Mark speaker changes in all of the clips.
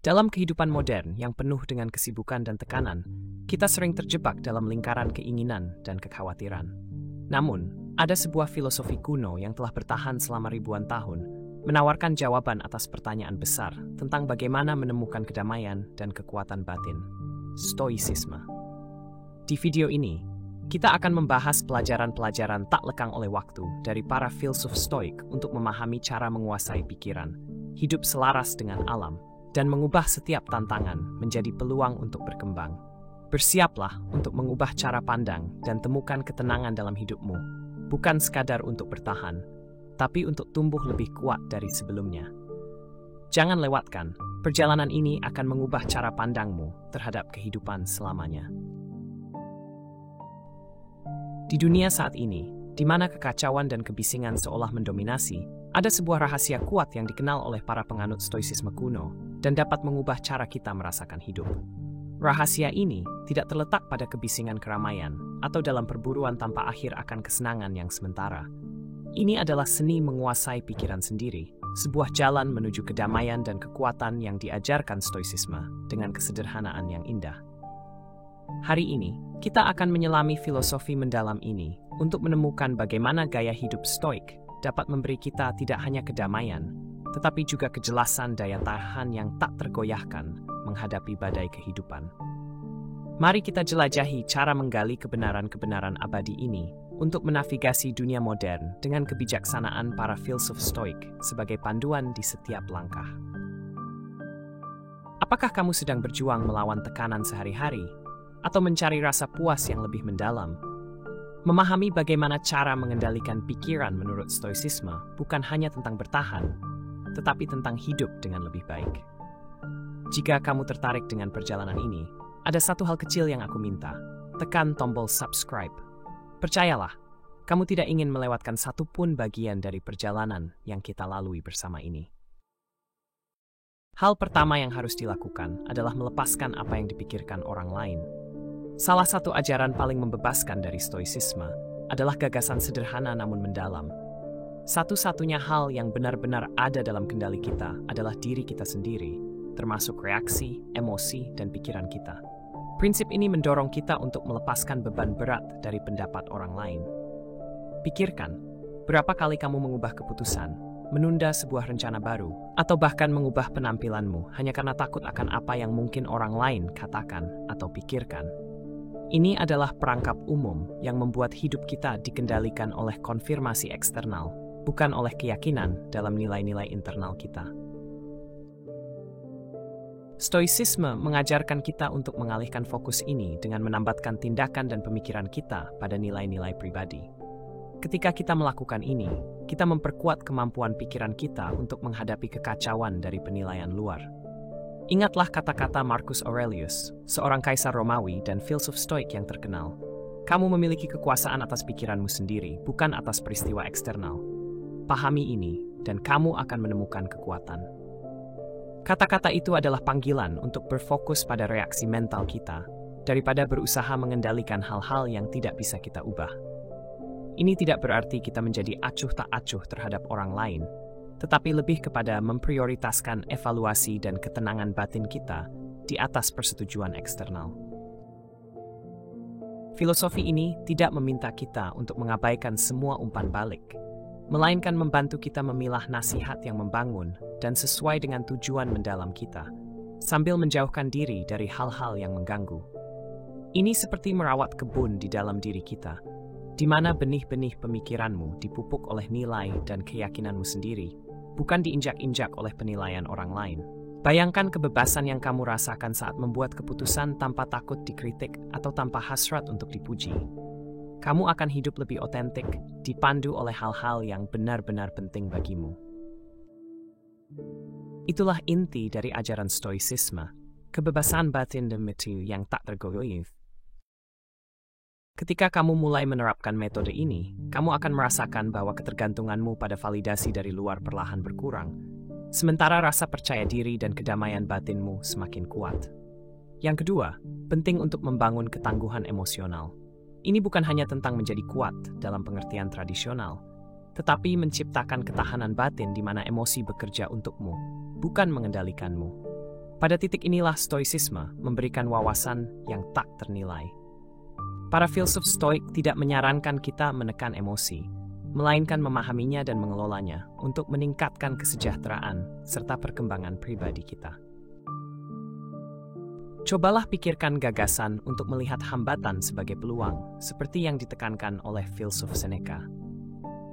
Speaker 1: Dalam kehidupan modern yang penuh dengan kesibukan dan tekanan, kita sering terjebak dalam lingkaran keinginan dan kekhawatiran. Namun, ada sebuah filosofi kuno yang telah bertahan selama ribuan tahun, menawarkan jawaban atas pertanyaan besar tentang bagaimana menemukan kedamaian dan kekuatan batin. Stoicisme. Di video ini, kita akan membahas pelajaran-pelajaran tak lekang oleh waktu dari para filsuf stoik untuk memahami cara menguasai pikiran, hidup selaras dengan alam, dan mengubah setiap tantangan menjadi peluang untuk berkembang. Bersiaplah untuk mengubah cara pandang dan temukan ketenangan dalam hidupmu, bukan sekadar untuk bertahan, tapi untuk tumbuh lebih kuat dari sebelumnya. Jangan lewatkan, perjalanan ini akan mengubah cara pandangmu terhadap kehidupan selamanya. Di dunia saat ini, di mana kekacauan dan kebisingan seolah mendominasi, ada sebuah rahasia kuat yang dikenal oleh para penganut stoicisme kuno dan dapat mengubah cara kita merasakan hidup. Rahasia ini tidak terletak pada kebisingan keramaian atau dalam perburuan tanpa akhir akan kesenangan yang sementara. Ini adalah seni menguasai pikiran sendiri, sebuah jalan menuju kedamaian dan kekuatan yang diajarkan stoicisme dengan kesederhanaan yang indah. Hari ini, kita akan menyelami filosofi mendalam ini untuk menemukan bagaimana gaya hidup stoik dapat memberi kita tidak hanya kedamaian, tetapi juga kejelasan daya tahan yang tak tergoyahkan menghadapi badai kehidupan. Mari kita jelajahi cara menggali kebenaran-kebenaran abadi ini untuk menavigasi dunia modern dengan kebijaksanaan para filsuf stoik sebagai panduan di setiap langkah. Apakah kamu sedang berjuang melawan tekanan sehari-hari atau mencari rasa puas yang lebih mendalam? Memahami bagaimana cara mengendalikan pikiran menurut stoicisme bukan hanya tentang bertahan, tetapi tentang hidup dengan lebih baik. Jika kamu tertarik dengan perjalanan ini, ada satu hal kecil yang aku minta. Tekan tombol subscribe. Percayalah, kamu tidak ingin melewatkan satupun bagian dari perjalanan yang kita lalui bersama ini. Hal pertama yang harus dilakukan adalah melepaskan apa yang dipikirkan orang lain. Salah satu ajaran paling membebaskan dari stoicisme adalah gagasan sederhana namun mendalam. Satu-satunya hal yang benar-benar ada dalam kendali kita adalah diri kita sendiri, termasuk reaksi, emosi, dan pikiran kita. Prinsip ini mendorong kita untuk melepaskan beban berat dari pendapat orang lain. Pikirkan, berapa kali kamu mengubah keputusan, menunda sebuah rencana baru, atau bahkan mengubah penampilanmu hanya karena takut akan apa yang mungkin orang lain katakan atau pikirkan. Ini adalah perangkap umum yang membuat hidup kita dikendalikan oleh konfirmasi eksternal, bukan oleh keyakinan dalam nilai-nilai internal kita. Stoicisme mengajarkan kita untuk mengalihkan fokus ini dengan menambatkan tindakan dan pemikiran kita pada nilai-nilai pribadi. Ketika kita melakukan ini, kita memperkuat kemampuan pikiran kita untuk menghadapi kekacauan dari penilaian luar. Ingatlah kata-kata Marcus Aurelius, seorang kaisar Romawi dan filsuf stoik yang terkenal. Kamu memiliki kekuasaan atas pikiranmu sendiri, bukan atas peristiwa eksternal. Pahami ini, dan kamu akan menemukan kekuatan. Kata-kata itu adalah panggilan untuk berfokus pada reaksi mental kita, daripada berusaha mengendalikan hal-hal yang tidak bisa kita ubah. Ini tidak berarti kita menjadi acuh tak acuh terhadap orang lain, tetapi lebih kepada memprioritaskan evaluasi dan ketenangan batin kita di atas persetujuan eksternal. Filosofi ini tidak meminta kita untuk mengabaikan semua umpan balik, melainkan membantu kita memilah nasihat yang membangun dan sesuai dengan tujuan mendalam kita, sambil menjauhkan diri dari hal-hal yang mengganggu. Ini seperti merawat kebun di dalam diri kita, di mana benih-benih pemikiranmu dipupuk oleh nilai dan keyakinanmu sendiri, bukan diinjak-injak oleh penilaian orang lain. Bayangkan kebebasan yang kamu rasakan saat membuat keputusan tanpa takut dikritik atau tanpa hasrat untuk dipuji. Kamu akan hidup lebih otentik, dipandu oleh hal-hal yang benar-benar penting bagimu. Itulah inti dari ajaran stoicisme, kebebasan batin dan mati yang tak tergoyah. Ketika kamu mulai menerapkan metode ini, kamu akan merasakan bahwa ketergantunganmu pada validasi dari luar perlahan berkurang, sementara rasa percaya diri dan kedamaian batinmu semakin kuat. Yang kedua, penting untuk membangun ketangguhan emosional. Ini bukan hanya tentang menjadi kuat dalam pengertian tradisional, tetapi menciptakan ketahanan batin di mana emosi bekerja untukmu, bukan mengendalikanmu. Pada titik inilah stoicisme memberikan wawasan yang tak ternilai. Para filsuf stoik tidak menyarankan kita menekan emosi, melainkan memahaminya dan mengelolanya untuk meningkatkan kesejahteraan serta perkembangan pribadi kita. Cobalah pikirkan gagasan untuk melihat hambatan sebagai peluang, seperti yang ditekankan oleh filsuf Seneca.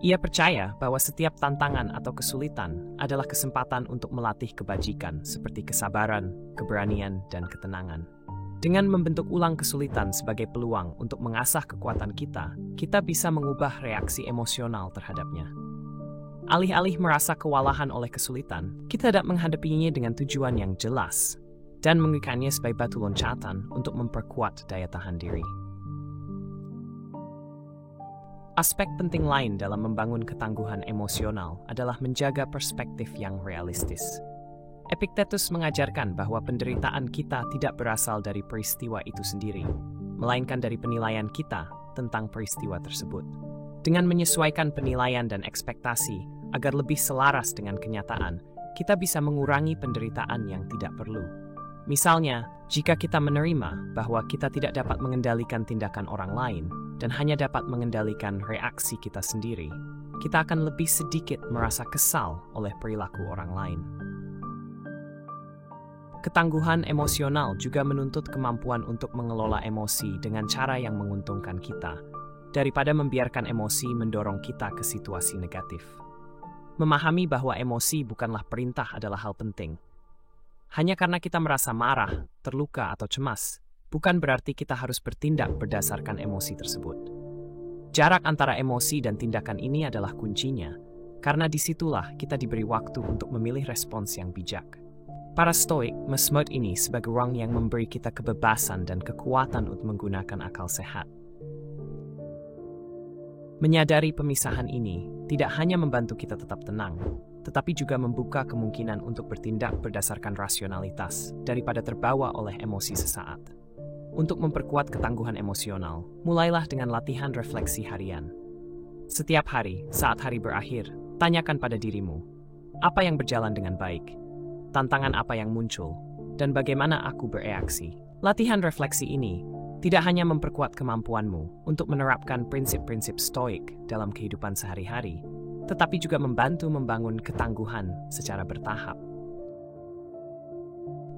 Speaker 1: Ia percaya bahwa setiap tantangan atau kesulitan adalah kesempatan untuk melatih kebajikan seperti kesabaran, keberanian, dan ketenangan. Dengan membentuk ulang kesulitan sebagai peluang untuk mengasah kekuatan kita, kita bisa mengubah reaksi emosional terhadapnya. Alih-alih merasa kewalahan oleh kesulitan, kita dapat menghadapinya dengan tujuan yang jelas dan mengikannya sebagai batu loncatan untuk memperkuat daya tahan diri. Aspek penting lain dalam membangun ketangguhan emosional adalah menjaga perspektif yang realistis. Epictetus mengajarkan bahwa penderitaan kita tidak berasal dari peristiwa itu sendiri, melainkan dari penilaian kita tentang peristiwa tersebut. Dengan menyesuaikan penilaian dan ekspektasi agar lebih selaras dengan kenyataan, kita bisa mengurangi penderitaan yang tidak perlu. Misalnya, jika kita menerima bahwa kita tidak dapat mengendalikan tindakan orang lain dan hanya dapat mengendalikan reaksi kita sendiri, kita akan lebih sedikit merasa kesal oleh perilaku orang lain. Ketangguhan emosional juga menuntut kemampuan untuk mengelola emosi dengan cara yang menguntungkan kita, daripada membiarkan emosi mendorong kita ke situasi negatif. Memahami bahwa emosi bukanlah perintah adalah hal penting. Hanya karena kita merasa marah, terluka, atau cemas, bukan berarti kita harus bertindak berdasarkan emosi tersebut. Jarak antara emosi dan tindakan ini adalah kuncinya, karena disitulah kita diberi waktu untuk memilih respons yang bijak. Para stoik mesmot ini sebagai ruang yang memberi kita kebebasan dan kekuatan untuk menggunakan akal sehat. Menyadari pemisahan ini tidak hanya membantu kita tetap tenang, tetapi juga membuka kemungkinan untuk bertindak berdasarkan rasionalitas daripada terbawa oleh emosi sesaat. Untuk memperkuat ketangguhan emosional, mulailah dengan latihan refleksi harian. Setiap hari, saat hari berakhir, tanyakan pada dirimu, apa yang berjalan dengan baik, tantangan apa yang muncul, dan bagaimana aku bereaksi. Latihan refleksi ini tidak hanya memperkuat kemampuanmu untuk menerapkan prinsip-prinsip stoik dalam kehidupan sehari-hari, tetapi juga membantu membangun ketangguhan secara bertahap.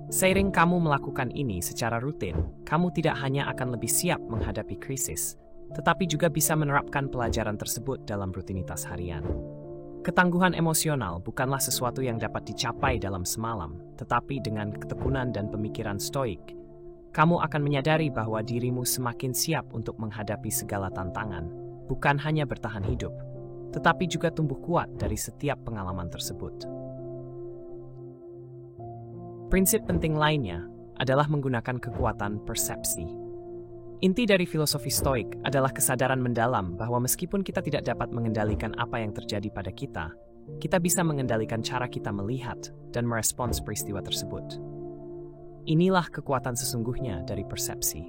Speaker 1: Seiring kamu melakukan ini secara rutin, kamu tidak hanya akan lebih siap menghadapi krisis, tetapi juga bisa menerapkan pelajaran tersebut dalam rutinitas harian. Ketangguhan emosional bukanlah sesuatu yang dapat dicapai dalam semalam, tetapi dengan ketekunan dan pemikiran stoik, kamu akan menyadari bahwa dirimu semakin siap untuk menghadapi segala tantangan, bukan hanya bertahan hidup, tetapi juga tumbuh kuat dari setiap pengalaman tersebut. Prinsip penting lainnya adalah menggunakan kekuatan persepsi. Inti dari filosofi stoik adalah kesadaran mendalam bahwa meskipun kita tidak dapat mengendalikan apa yang terjadi pada kita, kita bisa mengendalikan cara kita melihat dan merespons peristiwa tersebut. Inilah kekuatan sesungguhnya dari persepsi.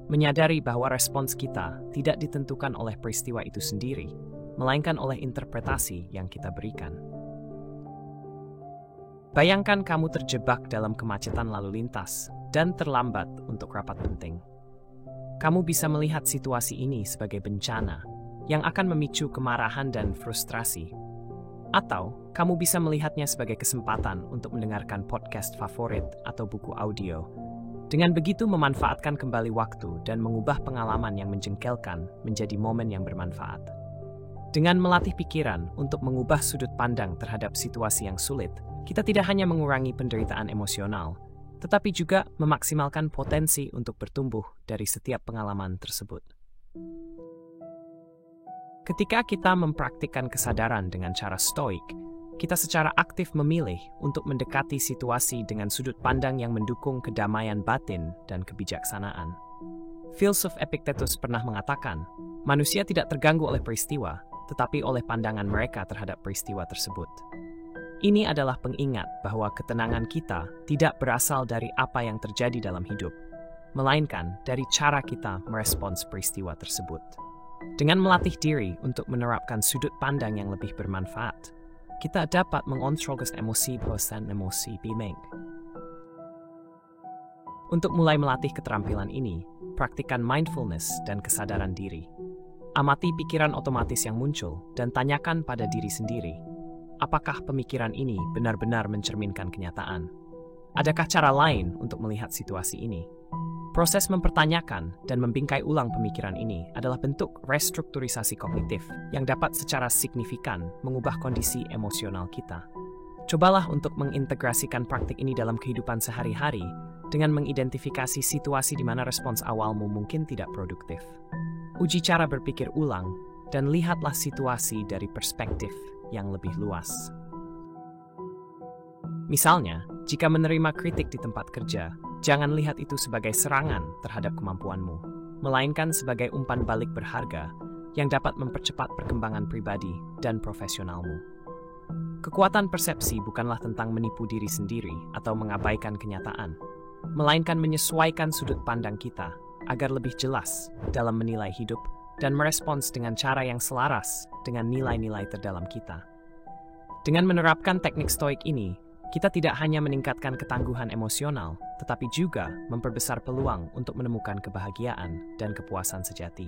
Speaker 1: Menyadari bahwa respons kita tidak ditentukan oleh peristiwa itu sendiri, melainkan oleh interpretasi yang kita berikan. Bayangkan kamu terjebak dalam kemacetan lalu lintas dan terlambat untuk rapat penting. Kamu bisa melihat situasi ini sebagai bencana yang akan memicu kemarahan dan frustrasi. Atau, kamu bisa melihatnya sebagai kesempatan untuk mendengarkan podcast favorit atau buku audio. Dengan begitu memanfaatkan kembali waktu dan mengubah pengalaman yang menjengkelkan menjadi momen yang bermanfaat. Dengan melatih pikiran untuk mengubah sudut pandang terhadap situasi yang sulit, kita tidak hanya mengurangi penderitaan emosional, tetapi juga memaksimalkan potensi untuk bertumbuh dari setiap pengalaman tersebut. Ketika kita mempraktikkan kesadaran dengan cara stoik, kita secara aktif memilih untuk mendekati situasi dengan sudut pandang yang mendukung kedamaian batin dan kebijaksanaan. Filsuf Epictetus pernah mengatakan, manusia tidak terganggu oleh peristiwa, tetapi oleh pandangan mereka terhadap peristiwa tersebut. Ini adalah pengingat bahwa ketenangan kita tidak berasal dari apa yang terjadi dalam hidup, melainkan dari cara kita merespons peristiwa tersebut. Dengan melatih diri untuk menerapkan sudut pandang yang lebih bermanfaat, kita dapat mengontrol emosi bosan, emosi bimbang. Untuk mulai melatih keterampilan ini, praktikkan mindfulness dan kesadaran diri. Amati pikiran otomatis yang muncul dan tanyakan pada diri sendiri, apakah pemikiran ini benar-benar mencerminkan kenyataan? Adakah cara lain untuk melihat situasi ini? Proses mempertanyakan dan membingkai ulang pemikiran ini adalah bentuk restrukturisasi kognitif yang dapat secara signifikan mengubah kondisi emosional kita. Cobalah untuk mengintegrasikan praktik ini dalam kehidupan sehari-hari dengan mengidentifikasi situasi di mana respons awalmu mungkin tidak produktif. Uji cara berpikir ulang dan lihatlah situasi dari perspektif yang lebih luas. Misalnya, jika menerima kritik di tempat kerja, jangan lihat itu sebagai serangan terhadap kemampuanmu, melainkan sebagai umpan balik berharga yang dapat mempercepat perkembangan pribadi dan profesionalmu. Kekuatan persepsi bukanlah tentang menipu diri sendiri atau mengabaikan kenyataan, melainkan menyesuaikan sudut pandang kita agar lebih jelas dalam menilai hidup dan merespons dengan cara yang selaras dengan nilai-nilai terdalam kita. Dengan menerapkan teknik stoik ini, kita tidak hanya meningkatkan ketangguhan emosional, tetapi juga memperbesar peluang untuk menemukan kebahagiaan dan kepuasan sejati.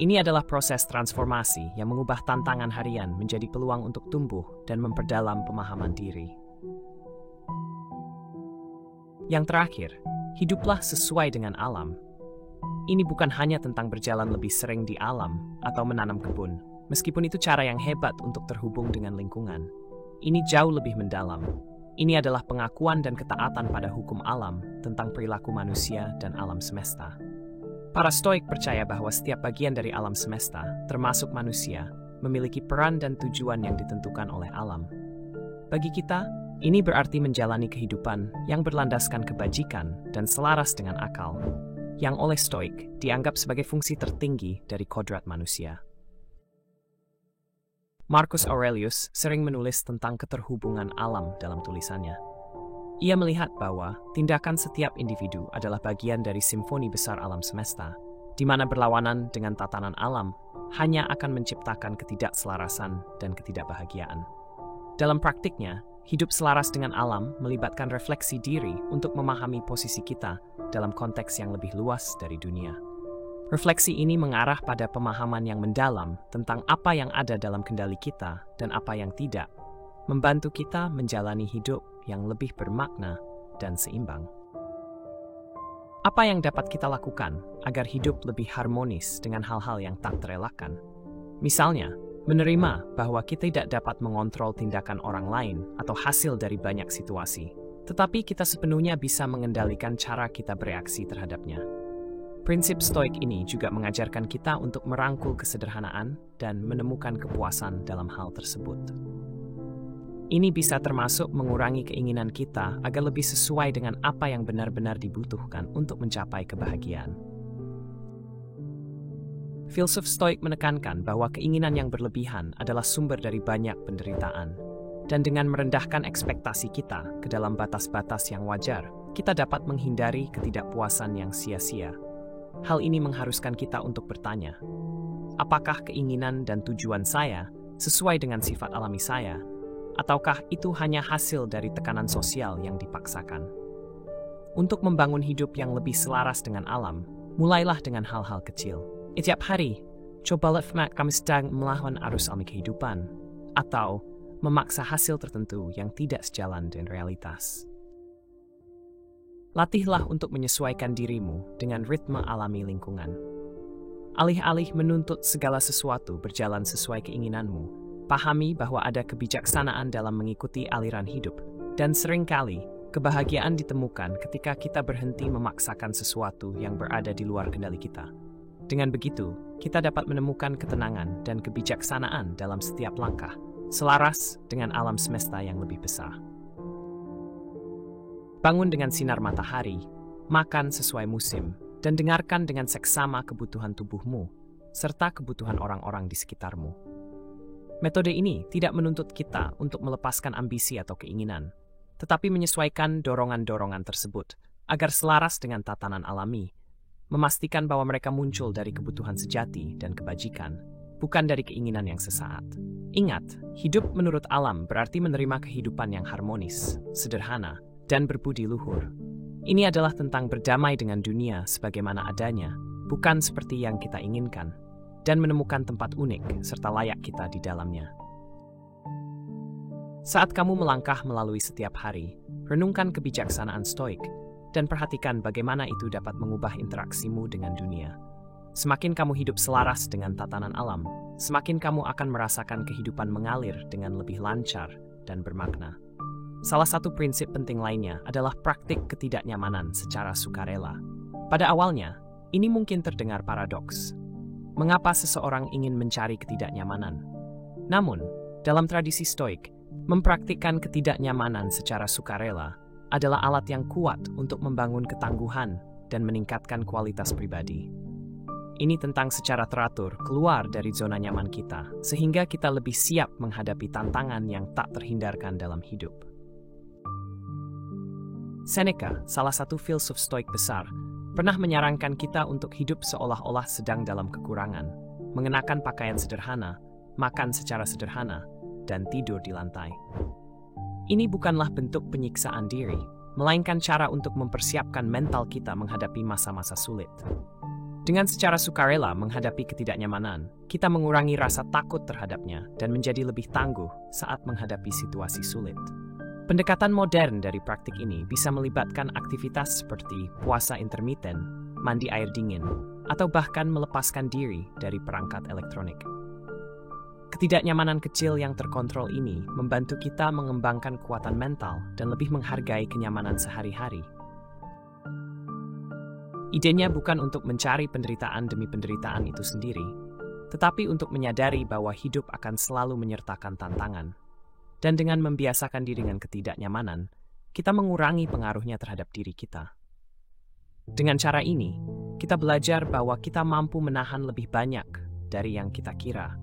Speaker 1: Ini adalah proses transformasi yang mengubah tantangan harian menjadi peluang untuk tumbuh dan memperdalam pemahaman diri. Yang terakhir, hiduplah sesuai dengan alam. Ini bukan hanya tentang berjalan lebih sering di alam atau menanam kebun, meskipun itu cara yang hebat untuk terhubung dengan lingkungan. Ini jauh lebih mendalam. Ini adalah pengakuan dan ketaatan pada hukum alam tentang perilaku manusia dan alam semesta. Para Stoik percaya bahwa setiap bagian dari alam semesta, termasuk manusia, memiliki peran dan tujuan yang ditentukan oleh alam. Bagi kita, ini berarti menjalani kehidupan yang berlandaskan kebajikan dan selaras dengan akal, yang oleh Stoik dianggap sebagai fungsi tertinggi dari kodrat manusia. Marcus Aurelius sering menulis tentang keterhubungan alam dalam tulisannya. Ia melihat bahwa tindakan setiap individu adalah bagian dari simfoni besar alam semesta, di mana berlawanan dengan tatanan alam hanya akan menciptakan ketidakselarasan dan ketidakbahagiaan. Dalam praktiknya, hidup selaras dengan alam melibatkan refleksi diri untuk memahami posisi kita dalam konteks yang lebih luas dari dunia. Refleksi ini mengarah pada pemahaman yang mendalam tentang apa yang ada dalam kendali kita dan apa yang tidak, membantu kita menjalani hidup yang lebih bermakna dan seimbang. Apa yang dapat kita lakukan agar hidup lebih harmonis dengan hal-hal yang tak terelakkan? Misalnya, menerima bahwa kita tidak dapat mengontrol tindakan orang lain atau hasil dari banyak situasi, tetapi kita sepenuhnya bisa mengendalikan cara kita bereaksi terhadapnya. Prinsip Stoik ini juga mengajarkan kita untuk merangkul kesederhanaan dan menemukan kepuasan dalam hal tersebut. Ini bisa termasuk mengurangi keinginan kita agar lebih sesuai dengan apa yang benar-benar dibutuhkan untuk mencapai kebahagiaan. Filsuf Stoik menekankan bahwa keinginan yang berlebihan adalah sumber dari banyak penderitaan, dan dengan merendahkan ekspektasi kita ke dalam batas-batas yang wajar, kita dapat menghindari ketidakpuasan yang sia-sia. Hal ini mengharuskan kita untuk bertanya, apakah keinginan dan tujuan saya sesuai dengan sifat alami saya, ataukah itu hanya hasil dari tekanan sosial yang dipaksakan? Untuk membangun hidup yang lebih selaras dengan alam, mulailah dengan hal-hal kecil. Setiap hari, cobalah kami sedang melawan arus alami kehidupan, atau memaksa hasil tertentu yang tidak sejalan dengan realitas. Latihlah untuk menyesuaikan dirimu dengan ritme alami lingkungan. Alih-alih menuntut segala sesuatu berjalan sesuai keinginanmu, pahami bahwa ada kebijaksanaan dalam mengikuti aliran hidup, dan seringkali kebahagiaan ditemukan ketika kita berhenti memaksakan sesuatu yang berada di luar kendali kita. Dengan begitu, kita dapat menemukan ketenangan dan kebijaksanaan dalam setiap langkah, selaras dengan alam semesta yang lebih besar. Bangun dengan sinar matahari, makan sesuai musim, dan dengarkan dengan seksama kebutuhan tubuhmu, serta kebutuhan orang-orang di sekitarmu. Metode ini tidak menuntut kita untuk melepaskan ambisi atau keinginan, tetapi menyesuaikan dorongan-dorongan tersebut agar selaras dengan tatanan alami, memastikan bahwa mereka muncul dari kebutuhan sejati dan kebajikan, bukan dari keinginan yang sesaat. Ingat, hidup menurut alam berarti menerima kehidupan yang harmonis, sederhana, dan berbudi luhur. Ini adalah tentang berdamai dengan dunia sebagaimana adanya, bukan seperti yang kita inginkan, dan menemukan tempat unik serta layak kita di dalamnya. Saat kamu melangkah melalui setiap hari, renungkan kebijaksanaan stoik dan perhatikan bagaimana itu dapat mengubah interaksimu dengan dunia. Semakin kamu hidup selaras dengan tatanan alam, semakin kamu akan merasakan kehidupan mengalir dengan lebih lancar dan bermakna. Salah satu prinsip penting lainnya adalah praktik ketidaknyamanan secara sukarela. Pada awalnya, ini mungkin terdengar paradoks. Mengapa seseorang ingin mencari ketidaknyamanan? Namun, dalam tradisi stoik, mempraktikkan ketidaknyamanan secara sukarela adalah alat yang kuat untuk membangun ketangguhan dan meningkatkan kualitas pribadi. Ini tentang secara teratur keluar dari zona nyaman kita, sehingga kita lebih siap menghadapi tantangan yang tak terhindarkan dalam hidup. Seneca, salah satu filsuf stoik besar, pernah menyarankan kita untuk hidup seolah-olah sedang dalam kekurangan, mengenakan pakaian sederhana, makan secara sederhana, dan tidur di lantai. Ini bukanlah bentuk penyiksaan diri, melainkan cara untuk mempersiapkan mental kita menghadapi masa-masa sulit. Dengan secara sukarela menghadapi ketidaknyamanan, kita mengurangi rasa takut terhadapnya dan menjadi lebih tangguh saat menghadapi situasi sulit. Pendekatan modern dari praktik ini bisa melibatkan aktivitas seperti puasa intermiten, mandi air dingin, atau bahkan melepaskan diri dari perangkat elektronik. Ketidaknyamanan kecil yang terkontrol ini membantu kita mengembangkan kekuatan mental dan lebih menghargai kenyamanan sehari-hari. Idenya bukan untuk mencari penderitaan demi penderitaan itu sendiri, tetapi untuk menyadari bahwa hidup akan selalu menyertakan tantangan. Dan dengan membiasakan diri dengan ketidaknyamanan, kita mengurangi pengaruhnya terhadap diri kita. Dengan cara ini, kita belajar bahwa kita mampu menahan lebih banyak dari yang kita kira,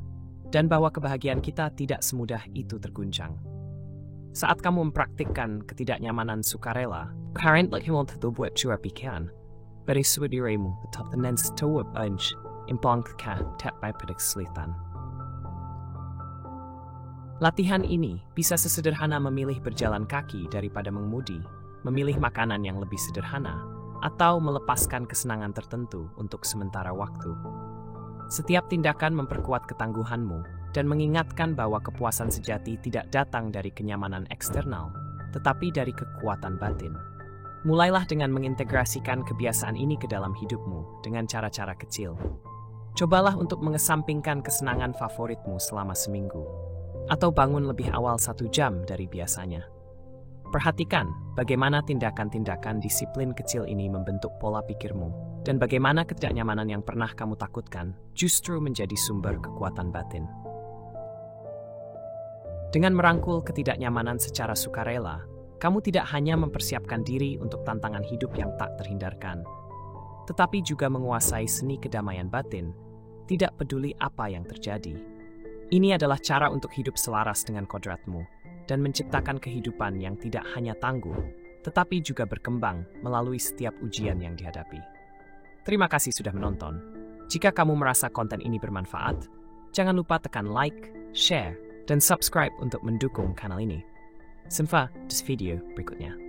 Speaker 1: dan bahwa kebahagiaan kita tidak semudah itu terguncang. Saat kamu mempraktikkan ketidaknyamanan sukarela, currently himol terbuat cua pikiran, beriswa dirimu tetap tenan setawab anj, impangka tak by kesulitan. Latihan ini bisa sesederhana memilih berjalan kaki daripada mengemudi, memilih makanan yang lebih sederhana, atau melepaskan kesenangan tertentu untuk sementara waktu. Setiap tindakan memperkuat ketangguhanmu dan mengingatkan bahwa kepuasan sejati tidak datang dari kenyamanan eksternal, tetapi dari kekuatan batin. Mulailah dengan mengintegrasikan kebiasaan ini ke dalam hidupmu dengan cara-cara kecil. Cobalah untuk mengesampingkan kesenangan favoritmu selama seminggu, atau bangun lebih awal 1 jam dari biasanya. Perhatikan bagaimana tindakan-tindakan disiplin kecil ini membentuk pola pikirmu, dan bagaimana ketidaknyamanan yang pernah kamu takutkan justru menjadi sumber kekuatan batin. Dengan merangkul ketidaknyamanan secara sukarela, kamu tidak hanya mempersiapkan diri untuk tantangan hidup yang tak terhindarkan, tetapi juga menguasai seni kedamaian batin, tidak peduli apa yang terjadi. Ini adalah cara untuk hidup selaras dengan kodratmu dan menciptakan kehidupan yang tidak hanya tangguh, tetapi juga berkembang melalui setiap ujian yang dihadapi. Terima kasih sudah menonton. Jika kamu merasa konten ini bermanfaat, jangan lupa tekan like, share, dan subscribe untuk mendukung kanal ini. Sampai di video berikutnya.